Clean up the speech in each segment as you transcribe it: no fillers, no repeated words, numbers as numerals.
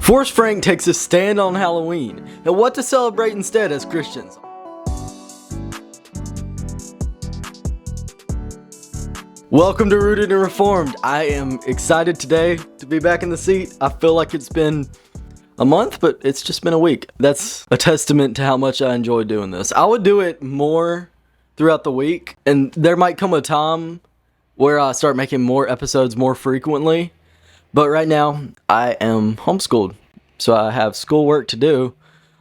Forrest Frank takes a stand on Halloween and what to celebrate instead as Christians. Welcome to Rooted and Reformed. I am excited today to be back in the seat. I feel like it's been a month, but it's just been a week. That's a testament to how much I enjoy doing this. I would do it more throughout the week, and there might come a time where I start making more episodes more frequently. But right now, I am homeschooled, so I have schoolwork to do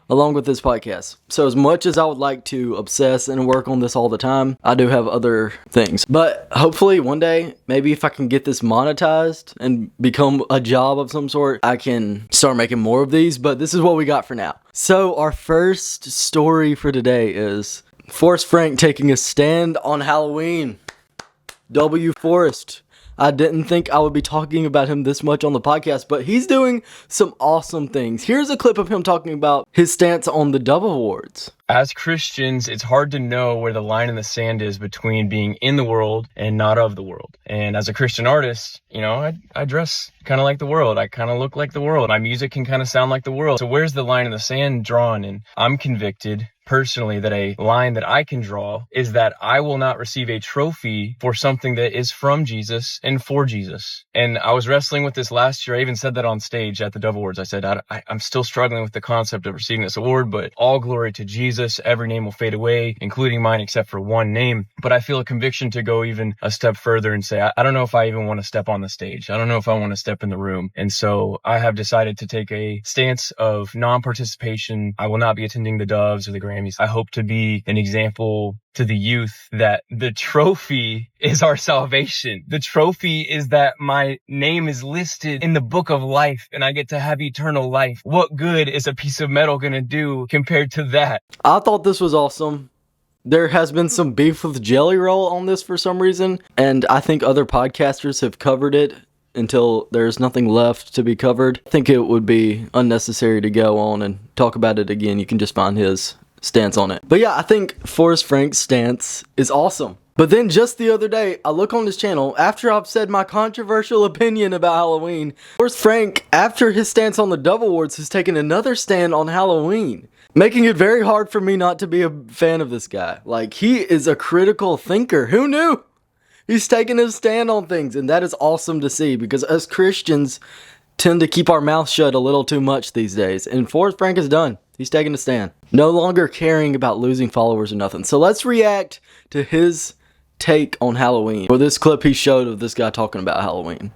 along with this podcast. So as much as I would like to obsess and work on this all the time, I do have other things. But hopefully one day, maybe if I can get this monetized and become a job of some sort, I can start making more of these. But this is what we got for now. So our first story for today is Forrest Frank taking a stand on Halloween. W. Forrest. I didn't think I would be talking about him this much on the podcast, but he's doing some awesome things. Here's a clip of him talking about his stance on the Dove Awards. As Christians, it's hard to know where the line in the sand is between being in the world and not of the world. And as a Christian artist, I dress kind of like the world. I kind of look like the world. My music can kind of sound like the world. So where's the line in the sand drawn? And I'm convicted personally that a line that I can draw is that I will not receive a trophy for something that is from Jesus and for Jesus. And I was wrestling with this last year. I even said that on stage at the Dove Awards. I said, I'm still struggling with the concept of receiving this award, but all glory to Jesus. Every name will fade away, including mine, except for one name. But I feel a conviction to go even a step further and say, I don't know if I even want to step on the stage. I don't know if I want to step in the room. And so I have decided to take a stance of non-participation. I will not be attending the Doves or the Grammys. I hope to be an example to the youth that the trophy is our salvation. The trophy is that my name is listed in the book of life and I get to have eternal life. What good is a piece of metal going to do compared to that? I thought this was awesome. There has been some beef with Jelly Roll on this for some reason, and I think other podcasters have covered it until there's nothing left to be covered. I think it would be unnecessary to go on and talk about it again. You can just find his stance on it. But yeah, I think Forrest Frank's stance is awesome. But then just the other day, I look on his channel, after I've said my controversial opinion about Halloween, Forrest Frank, after his stance on the Dove Awards, has taken another stand on Halloween, making it very hard for me not to be a fan of this guy. Like, he is a critical thinker. Who knew? He's taking his stand on things, and that is awesome to see, because us Christians tend to keep our mouth shut a little too much these days, and Forrest Frank is done. He's taking a stand. No longer caring about losing followers or nothing. So let's react to his take on Halloween, or this clip he showed of this guy talking about Halloween.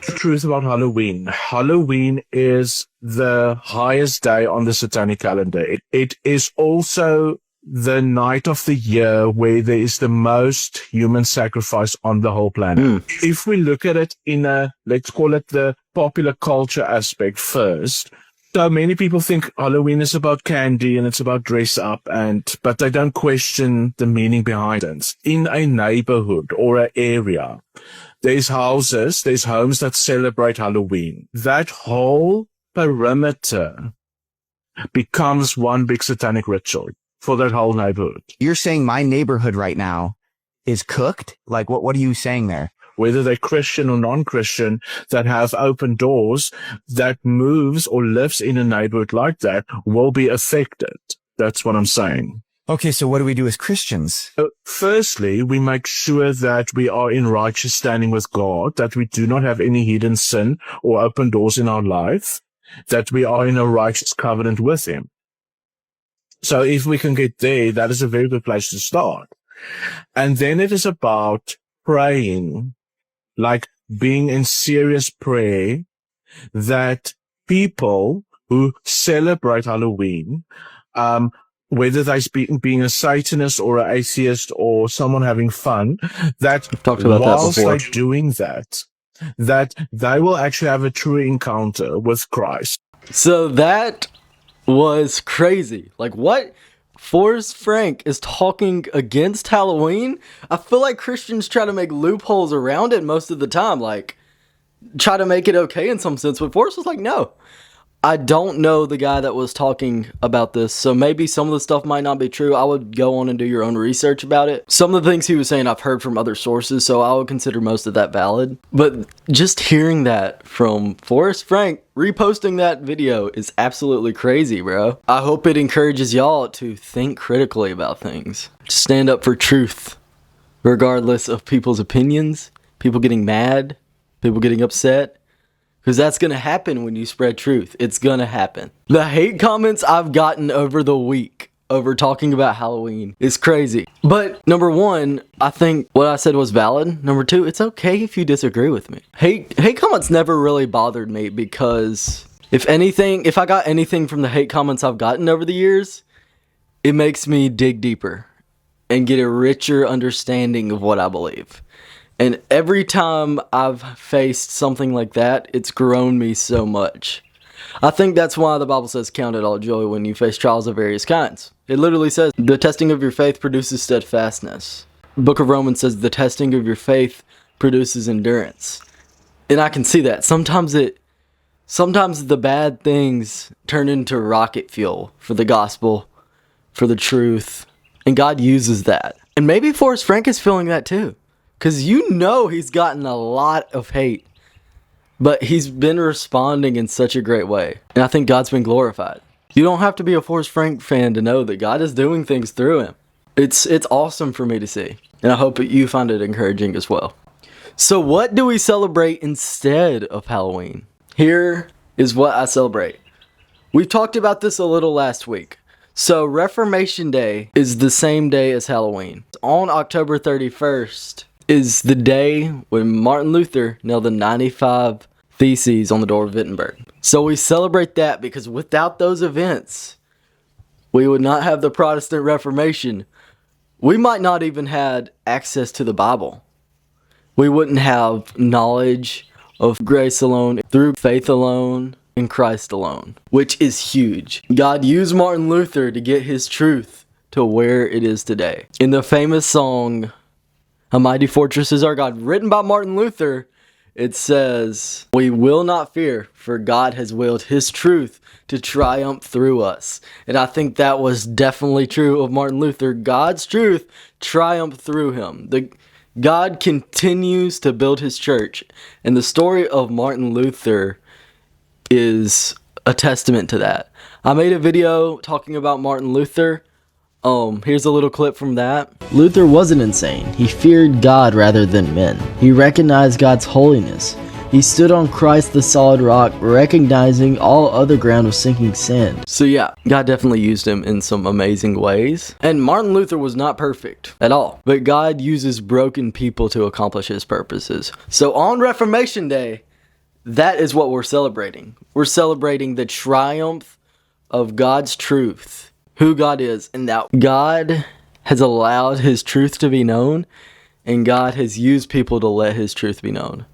The truth about Halloween. Halloween is the highest day on the satanic calendar. It is also the night of the year where there is the most human sacrifice on the whole planet. If we look at it in let's call it the popular culture aspect first, so many people think Halloween is about candy and it's about dress up, but they don't question the meaning behind it. In a neighborhood or an area, there's homes that celebrate Halloween. That whole perimeter becomes one big satanic ritual for that whole neighborhood. You're saying my neighborhood right now is cooked? Like, what are you saying there? Whether they're Christian or non-Christian, that have open doors, that moves or lives in a neighborhood like that will be affected. That's what I'm saying. Okay, so what do we do as Christians? Firstly, we make sure that we are in righteous standing with God, that we do not have any hidden sin or open doors in our life, that we are in a righteous covenant with Him. So if we can get there, that is a very good place to start. And then it is about praying, like being in serious prayer, that people who celebrate Halloween, whether they're being a Satanist or an atheist or someone having fun, that whilst they're doing that they will actually have a true encounter with Christ. So that was crazy. Like, what? Forrest Frank is talking against Halloween? I feel like Christians try to make loopholes around it most of the time, like try to make it okay in some sense, but Forrest was like, no, I don't know the guy that was talking about this, so maybe some of the stuff might not be true. I would go on and do your own research about it. Some of the things he was saying I've heard from other sources, so I would consider most of that valid. But just hearing that from Forrest Frank reposting that video is absolutely crazy, bro. I hope it encourages y'all to think critically about things. Stand up for truth, regardless of people's opinions, people getting mad, people getting upset. Because that's going to happen when you spread truth. It's going to happen. The hate comments I've gotten over the week over talking about Halloween is crazy. But number one, I think what I said was valid. Number two, it's okay if you disagree with me. Hate comments never really bothered me because if I got anything from the hate comments I've gotten over the years, it makes me dig deeper and get a richer understanding of what I believe. And every time I've faced something like that, it's grown me so much. I think that's why the Bible says count it all joy when you face trials of various kinds. It literally says the testing of your faith produces steadfastness. The book of Romans says the testing of your faith produces endurance. And I can see that. Sometimes the bad things turn into rocket fuel for the gospel, for the truth. And God uses that. And maybe Forrest Frank is feeling that too. Because he's gotten a lot of hate, but he's been responding in such a great way. And I think God's been glorified. You don't have to be a Forrest Frank fan to know that God is doing things through him. It's awesome for me to see. And I hope you find it encouraging as well. So what do we celebrate instead of Halloween? Here is what I celebrate. We've talked about this a little last week. So Reformation Day is the same day as Halloween. On October 31st, is the day when Martin Luther nailed the 95 Theses on the door of Wittenberg. So we celebrate that because without those events, we would not have the Protestant Reformation. We might not even had access to the Bible. We wouldn't have knowledge of grace alone, through faith alone, in Christ alone, which is huge. God used Martin Luther to get his truth to where it is today. In the famous song, A Mighty Fortress is Our God, written by Martin Luther, it says, "We will not fear, for God has willed his truth to triumph through us." And I think that was definitely true of Martin Luther. God's truth triumphed through him. God continues to build his church. And the story of Martin Luther is a testament to that. I made a video talking about Martin Luther. Here's a little clip from that. Luther wasn't insane. He feared God rather than men. He recognized God's holiness. He stood on Christ the solid rock, recognizing all other ground was sinking sand. So yeah, God definitely used him in some amazing ways. And Martin Luther was not perfect at all. But God uses broken people to accomplish his purposes. So on Reformation Day, that is what we're celebrating. We're celebrating the triumph of God's truth. Who God is, and that God has allowed his truth to be known, and God has used people to let his truth be known.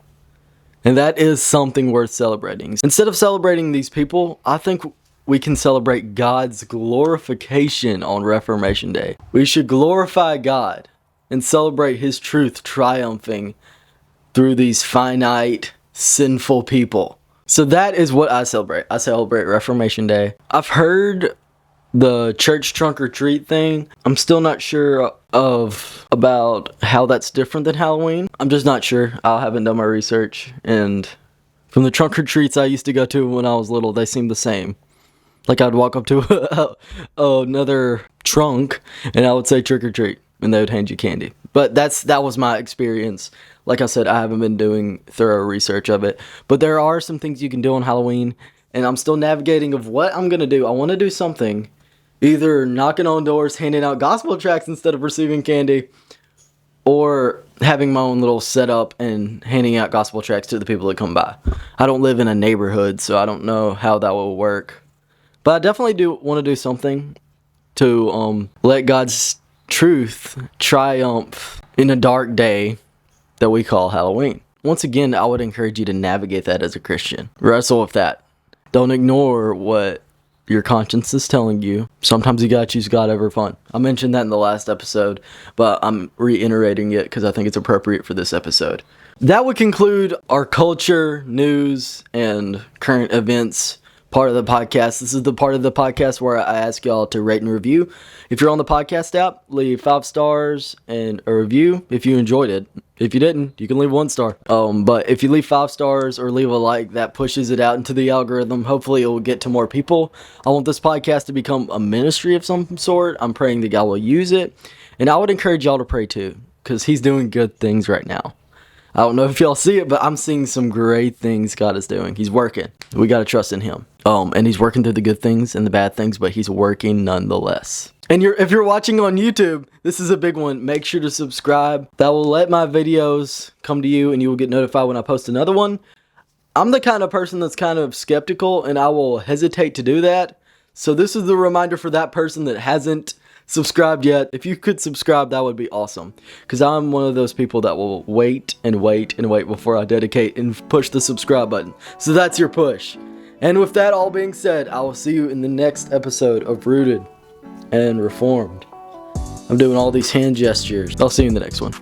And that is something worth celebrating. Instead of celebrating these people, I think we can celebrate God's glorification on Reformation Day. We should glorify God and celebrate his truth triumphing through these finite, sinful people. So that is what I celebrate. I celebrate Reformation Day. I've heard the church trunk or treat thing. I'm still not sure about how that's different than Halloween. I'm just not sure. I haven't done my research. And from the trunk or treats I used to go to when I was little, they seemed the same. Like I'd walk up to another trunk and I would say trick or treat and they would hand you candy. But that was my experience. Like I said, I haven't been doing thorough research of it. But there are some things you can do on Halloween, and I'm still navigating of what I'm going to do. I want to do something. Either knocking on doors, handing out gospel tracts instead of receiving candy, or having my own little setup and handing out gospel tracts to the people that come by. I don't live in a neighborhood, so I don't know how that will work. But I definitely do want to do something to let God's truth triumph in a dark day that we call Halloween. Once again, I would encourage you to navigate that as a Christian. Wrestle with that. Don't ignore what your conscience is telling you. Sometimes you gotta choose God over fun. I mentioned that in the last episode, but I'm reiterating it because I think it's appropriate for this episode. That would conclude our culture, news, and current events part of the podcast. This is the part of the podcast where I ask y'all to rate and review. If you're on the podcast app, leave 5 stars and a review if you enjoyed it. If you didn't, you can leave 1 star. But if you leave 5 stars or leave a like, that pushes it out into the algorithm. Hopefully it will get to more people. I want this podcast to become a ministry of some sort. I'm praying that God will use it. And I would encourage y'all to pray too, because he's doing good things right now. I don't know if y'all see it, but I'm seeing some great things God is doing. He's working. We got to trust in him. And he's working through the good things and the bad things, but he's working nonetheless. And if you're watching on YouTube, this is a big one. Make sure to subscribe. That will let my videos come to you and you will get notified when I post another one. I'm the kind of person that's kind of skeptical and I will hesitate to do that. So this is the reminder for that person that hasn't subscribed yet. If you could subscribe, that would be awesome, because I'm one of those people that will wait and wait and wait before I dedicate and push the subscribe button. So that's your push. And with that all being said, I will see you in the next episode of Rooted and Reformed. I'm doing all these hand gestures. I'll see you in the next one.